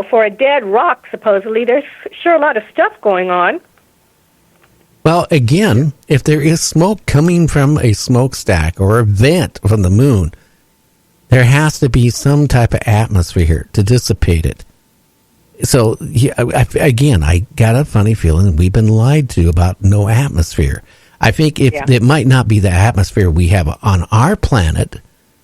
for a dead rock, supposedly, there's sure a lot of stuff going on. Well, again, if there is smoke coming from a smokestack or a vent from the moon, there has to be some type of atmosphere to dissipate it. So, I got a funny feeling we've been lied to about no atmosphere. I think it might not be the atmosphere we have on our planet,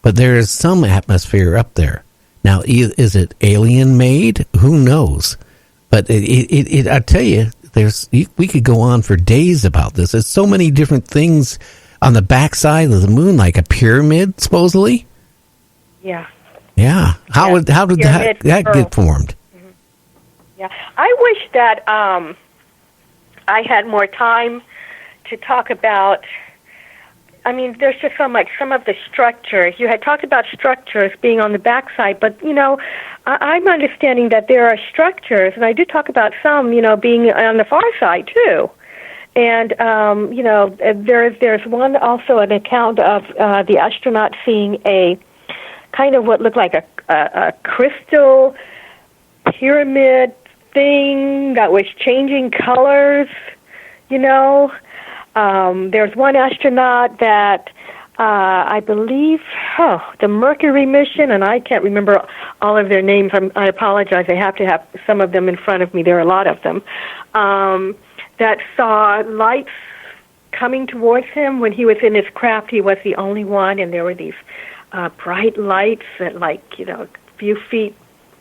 but there is some atmosphere up there. Now, is it alien-made? Who knows? But I tell you, we could go on for days about this. There's so many different things on the backside of the moon, like a pyramid, supposedly. Yeah. Yeah. How did that get formed? Mm-hmm. Yeah. I wish that I had more time to talk about. I mean, there's just so much. Some of the structures. You had talked about structures being on the backside, but, I'm understanding that there are structures, and I do talk about some, being on the far side, too. And, there's one also, an account of the astronaut seeing a kind of what looked like a crystal pyramid thing that was changing colors, There's one astronaut that I believe, the Mercury mission, and I can't remember all of their names. I apologize. I have to have some of them in front of me. There are a lot of them. That saw lights coming towards him when he was in his craft. He was the only one, and there were these bright lights at a few feet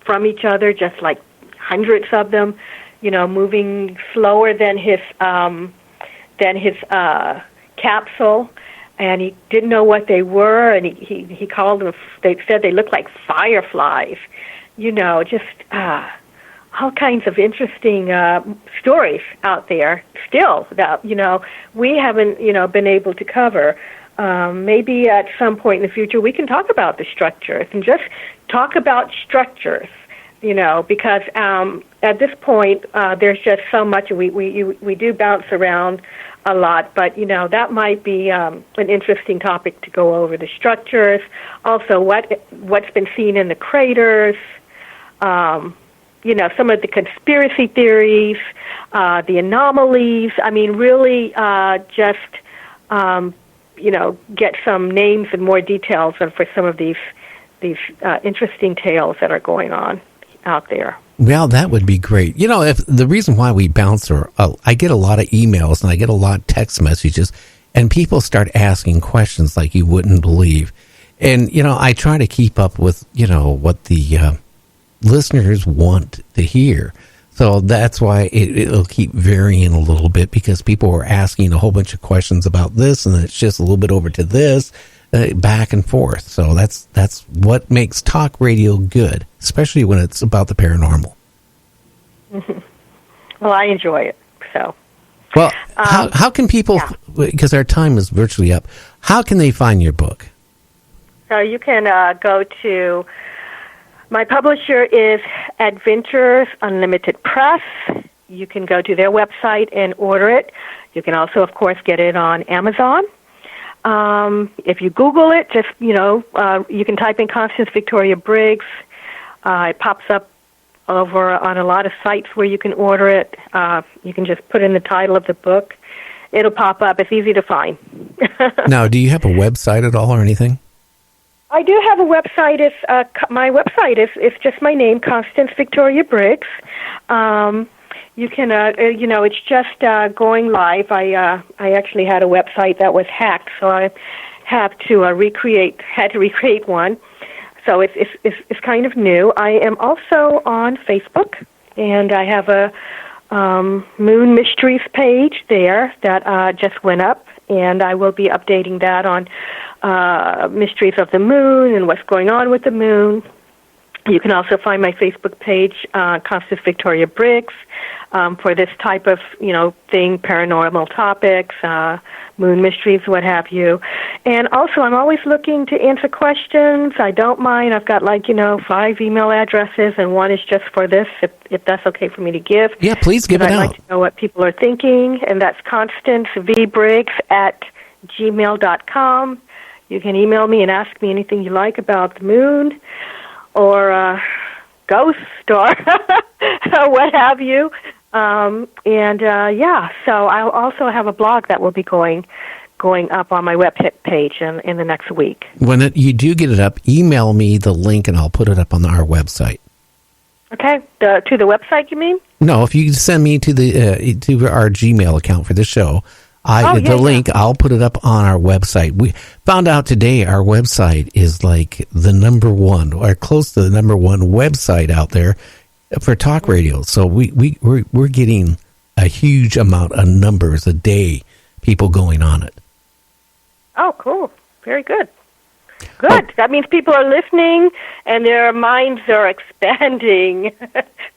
from each other, just like hundreds of them, moving slower than his capsule, and he didn't know what they were, and he called them. They said they looked like fireflies, just all kinds of interesting stories out there still that we haven't been able to cover. Maybe at some point in the future we can talk about the structures and just talk about structures. Because at this point there's just so much. We do bounce around a lot, but that might be an interesting topic to go over, the structures. Also, what's been seen in the craters. Some of the conspiracy theories, the anomalies. I mean, really, get some names and more details for some of these interesting tales that are going on out there. Well, that would be great. If the reason why we bounce, I get a lot of emails and I get a lot of text messages, and people start asking questions like you wouldn't believe. And, I try to keep up with, what the listeners want to hear. So that's why it'll keep varying a little bit, because people are asking a whole bunch of questions about this, and it's just a little bit over to this. Back and forth. So that's what makes talk radio good, especially when it's about the paranormal. Mm-hmm. Well, I enjoy it. So, well, how can people? Because our time is virtually up. How can they find your book? So you can go to my publisher is Adventures Unlimited Press. You can go to their website and order it. You can also, of course, get it on Amazon. If you Google it, just, you can type in Constance Victoria Briggs. It pops up over on a lot of sites where you can order it. You can just put in the title of the book. It'll pop up. It's easy to find. Now, do you have a website at all or anything? I do have a website. My website is just my name, Constance Victoria Briggs. You can, it's just going live. I actually had a website that was hacked, so I had to recreate one. So it's kind of new. I am also on Facebook, and I have a Moon Mysteries page there that just went up, and I will be updating that on mysteries of the moon and what's going on with the moon. You can also find my Facebook page, Constance Victoria Briggs, for this type of, thing, paranormal topics, moon mysteries, what have you. And also, I'm always looking to answer questions. I don't mind. I've got 5 email addresses, and one is just for this, if that's okay for me to give. Yeah, please give it out. I'd like to know what people are thinking, and that's ConstanceVBriggs@gmail.com. You can email me and ask me anything you like about the moon, or ghost or what have you. So I'll also have a blog that will be going up on my web page in the next week. When you do get it up, email me the link and I'll put it up on our website. Okay, to the website, you mean? No, if you send me to to our Gmail account for the show, the link, I'll put it up on our website. We found out today our website is like the number one, or close to the number one website out there for talk radio. So we're getting a huge amount of numbers a day, people going on it. Oh, cool. Very good. Good. Oh. That means people are listening and their minds are expanding.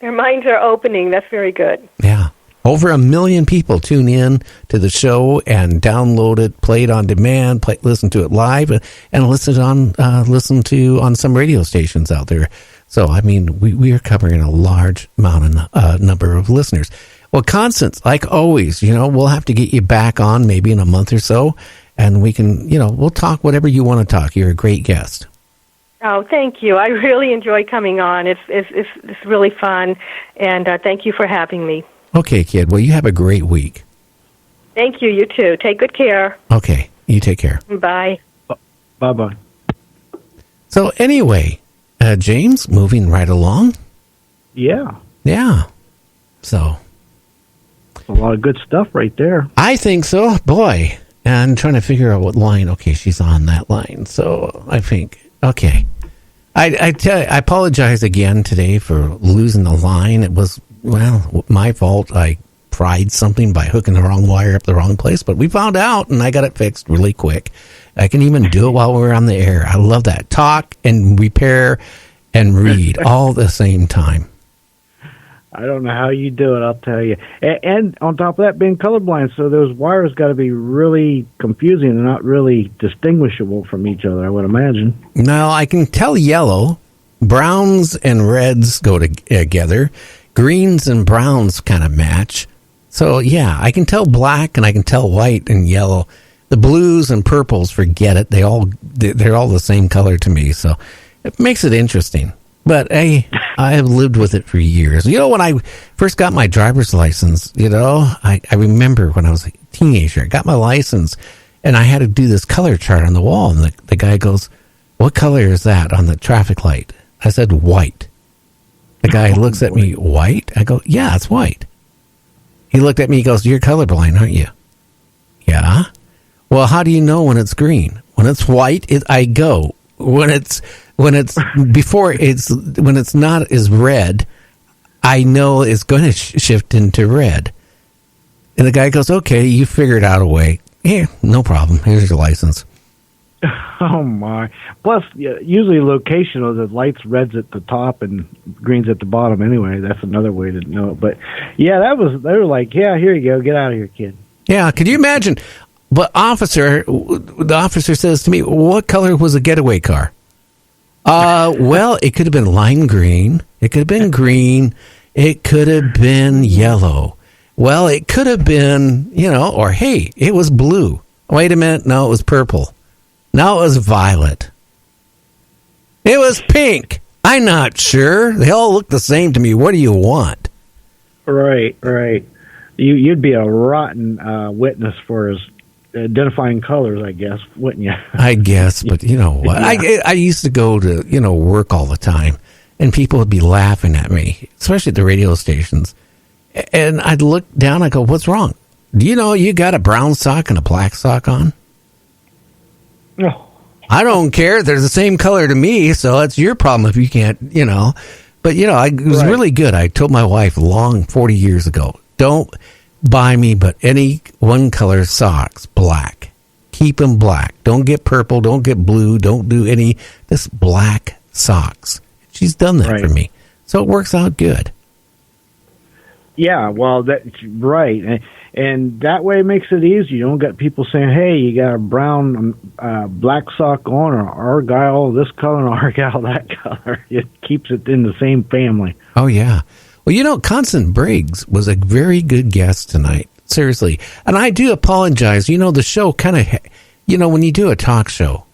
Their minds are opening. That's very good. Yeah. Over 1 million people tune in to the show and download it, play it on demand, listen to it live, and listen to on some radio stations out there. So, I mean, we are covering a large number of listeners. Well, Constance, like always, we'll have to get you back on maybe in a month or so, and we can, we'll talk whatever you want to talk. You're a great guest. Oh, thank you. I really enjoy coming on. It's really fun, and thank you for having me. Okay, kid. Well, you have a great week. Thank you. You too. Take good care. Okay. You take care. Bye. Bye-bye. So anyway, James, moving right along. Yeah. Yeah. So. A lot of good stuff right there. I think so. Boy. And I'm trying to figure out what line. Okay, she's on that line. So I think, okay. I apologize again today for losing the line. It was, my fault. I fried something by hooking the wrong wire up the wrong place, but we found out, and I got it fixed really quick. I can even do it while we're on the air. I love that. Talk and repair and read all at the same time. I don't know how you do it, I'll tell you. And on top of that, being colorblind, so those wires got to be really confusing and not really distinguishable from each other, I would imagine. Now, I can tell yellow. Browns and reds go together. Greens and browns kind of match. So, yeah, I can tell black and I can tell white and yellow. The blues and purples, forget it. They're all the same color to me. So it makes it interesting. But I have lived with it for years. When I first got my driver's license, I remember when I was a teenager, I got my license and I had to do this color chart on the wall. And the guy goes, "What color is that on the traffic light?" I said, "White." The guy looks at me, "White?" I go, "Yeah, it's white." He looked at me, he goes, "You're colorblind, aren't you?" "Yeah." "Well, how do you know when it's green?" "When it's white, I go. When it's not as red, I know it's going to shift into red." And the guy goes, "Okay, you figured out a way. Here, no problem. Here's your license." Oh my! Plus, usually locational, the lights red's at the top and green's at the bottom. Anyway, that's another way to know it. But yeah, they were like, "Yeah, here you go, get out of here, kid." Yeah, could you imagine? But the officer says to me, "What color was the getaway car?" Well, it could have been lime green. It could have been green. It could have been yellow. Well, it could have been, or hey, it was blue. Wait a minute. No, it was purple. No, it was violet. It was pink. I'm not sure. They all look the same to me. What do you want? Right. You'd be a rotten witness for his identifying colors, I guess, wouldn't you? I guess, but you know what? Yeah. I used to go to, work all the time, and people would be laughing at me, especially at the radio stations. And I'd look down, I go, "What's wrong? Do you know you got a brown sock and a black sock on?" No. "I don't care. They're the same color to me, so it's your problem if you can't, But, it was really good. I told my wife 40 years ago, don't buy me but any one color socks, black. Keep them black. Don't get purple. Don't get blue. Don't do this black socks. She's done that for me. So it works out good. Yeah, well, that's right. And that way it makes it easy. You don't get people saying, "Hey, you got a brown, black sock on, or Argyle this color and Argyle that color." It keeps it in the same family. Oh, yeah. Well, Constance Briggs was a very good guest tonight. Seriously. And I do apologize. The show kind of, when you do a talk show,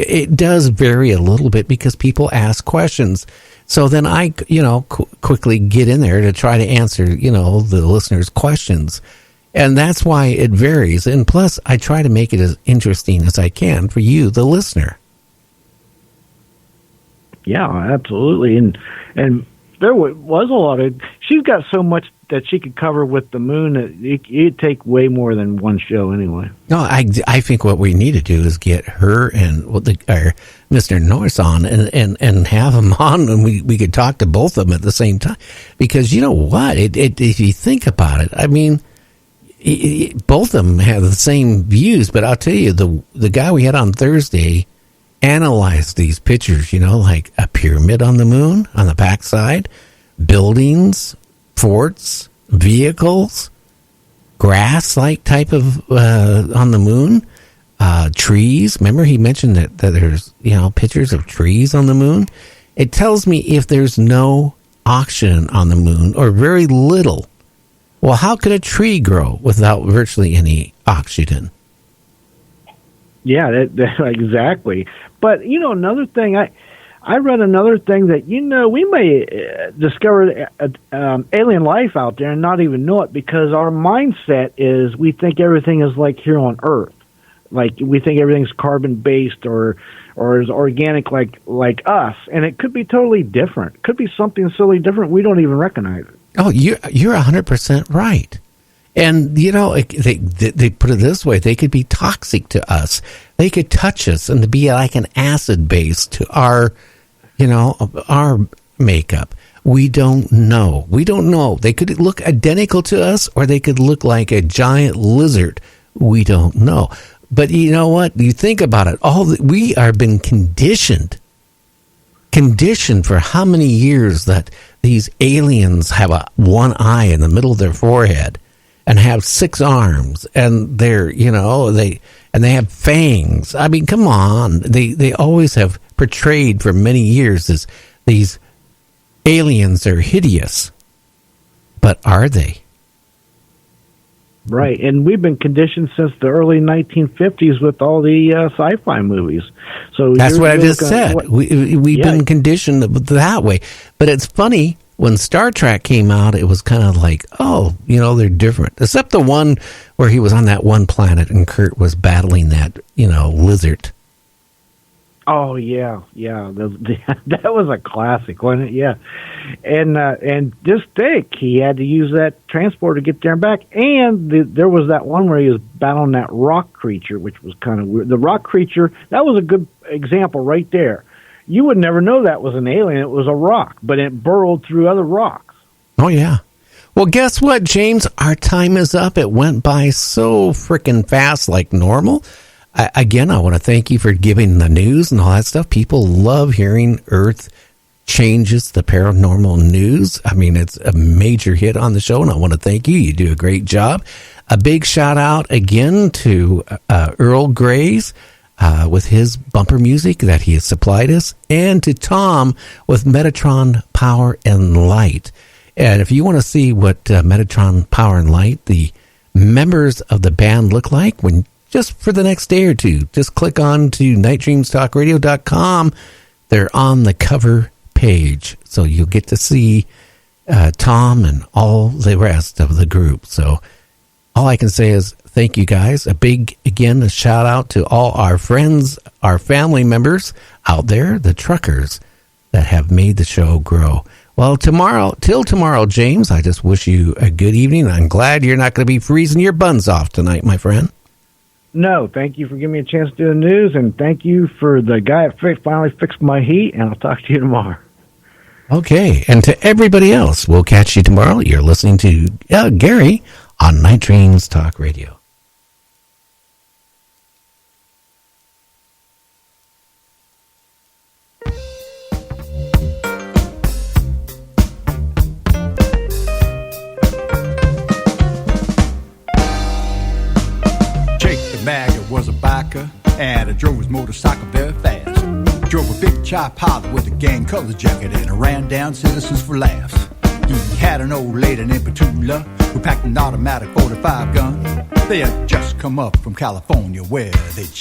it does vary a little bit because people ask questions. So then I, quickly get in there to try to answer, the listeners' questions. And that's why it varies. And plus, I try to make it as interesting as I can for you, the listener. Yeah, absolutely. And there was a lot of... She's got so much that she could cover with the moon that it'd take way more than one show anyway. No, I think what we need to do is get her and Mr. Norris on and have them on, and we could talk to both of them at the same time. Because you know what? If you think about it, I mean... both of them have the same views, but I'll tell you, the guy we had on Thursday analyzed these pictures, like a pyramid on the moon on the backside, buildings, forts, vehicles, grass-like type of on the moon, trees. Remember he mentioned that there's, pictures of trees on the moon? It tells me if there's no oxygen on the moon or very little, well, how could a tree grow without virtually any oxygen? Yeah, that exactly. But, another thing, I read another thing that, we may discover alien life out there and not even know it because our mindset is we think everything is like here on Earth. Like we think everything's carbon-based or is organic like us. And it could be totally different. It could be something silly different. We don't even recognize it. Oh, you're 100% right. And, they put it this way. They could be toxic to us. They could touch us and be like an acid base to our makeup. We don't know. They could look identical to us or they could look like a giant lizard. We don't know. But you know what? You think about it. We are been conditioned for how many years that these aliens have one eye in the middle of their forehead and have 6 arms and they're, they have fangs. I mean, come on. They always have portrayed for many years as these aliens are hideous. But are they? Right, and we've been conditioned since the early 1950s with all the sci-fi movies. So that's what I just said. We've been conditioned that way. But it's funny, when Star Trek came out, it was kind of like, they're different. Except the one where he was on that one planet and Kurt was battling that, lizard. Oh, yeah. That was a classic, wasn't it? Yeah. And just think, he had to use that transporter to get there and back. And there was that one where he was battling that rock creature, which was kind of weird. The rock creature, that was a good example right there. You would never know that was an alien. It was a rock, but it burrowed through other rocks. Oh, yeah. Well, guess what, James? Our time is up. It went by so freaking fast like normal. Again, I want to thank you for giving the news and all that stuff. People love hearing Earth changes, the paranormal news. I mean, it's a major hit on the show, and I want to thank you. You do a great job. A big shout out again to Earl Grays with his bumper music that he has supplied us, and to Tom with Metatron Power and Light. And if you want to see what Metatron Power and Light, the members of the band look like, just for the next day or two, just click on to nightdreamstalkradio.com. They're on the cover page, so you'll get to see Tom and all the rest of the group. So all I can say is thank you guys. A shout out to all our friends, our family members out there, the truckers that have made the show grow. Well, till tomorrow, James, I just wish you a good evening. I'm glad you're not going to be freezing your buns off tonight, my friend. No, thank you for giving me a chance to do the news, and thank you for the guy that finally fixed my heat, and I'll talk to you tomorrow. Okay, and to everybody else, we'll catch you tomorrow. You're listening to Gary on Night Dreams Talk Radio. Was a biker and drove his motorcycle very fast. Drove a big chop Pilot with a gang color jacket and ran down Citizens for laughs. He had an old lady named Petula who packed an automatic 45 gun. They had just come up from California where they'd